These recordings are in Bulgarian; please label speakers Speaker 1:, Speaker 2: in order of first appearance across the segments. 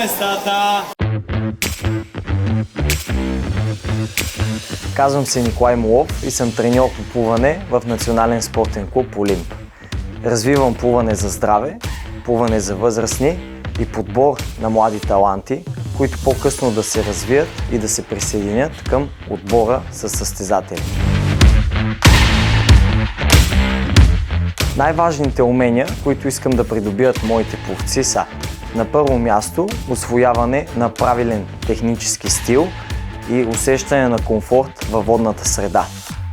Speaker 1: местата.
Speaker 2: Казвам се Николай Молов и съм треньор по плуване в Национален спортен клуб Олимп. Развивам плуване за здраве, плуване за възрастни и подбор на млади таланти, които по-късно да се развият и да се присъединят към отбора със състезатели. Най-важните умения, които искам да придобият моите пловци са: на първо място усвояване на правилен технически стил и усещане на комфорт във водната среда.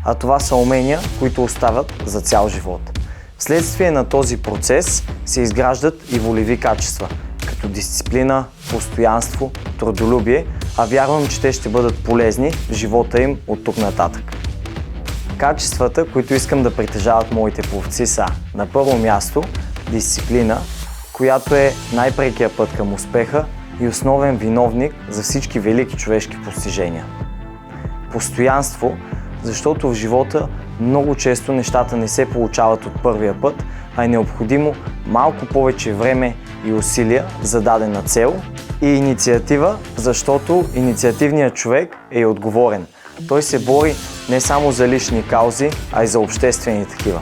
Speaker 2: А това са умения, които остават за цял живот. Вследствие на този процес се изграждат и волеви качества, като дисциплина, постоянство, трудолюбие, а вярвам, че те ще бъдат полезни в живота им от тук нататък. Качествата, които искам да притежават моите пловци са: на първо място дисциплина, която е най-прекия път към успеха и основен виновник за всички велики човешки постижения. Постоянство, защото в живота много често нещата не се получават от първия път, а е необходимо малко повече време и усилия за дадена цел. И инициатива, защото инициативният човек е отговорен. Той се бори не само за лични каузи, а и за обществени такива.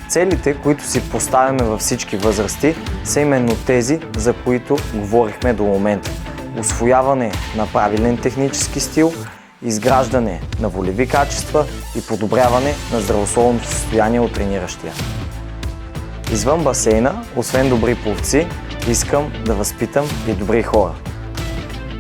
Speaker 2: Целите, които си поставяме във всички възрасти, са именно тези, за които говорихме до момента. Усвояване на правилен технически стил, изграждане на волеви качества и подобряване на здравословното състояние от трениращия. Извън басейна, освен добри пловци, искам да възпитам и добри хора.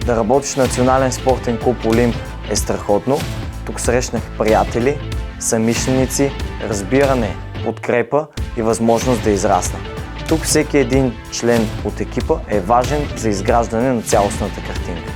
Speaker 2: Да работиш в Национален спортен клуб Олимп е страхотно. Тук срещнах приятели, съмишленици, разбиране, подкрепа и възможност да израсна. Тук всеки един член от екипа е важен за изграждане на цялостната картинка.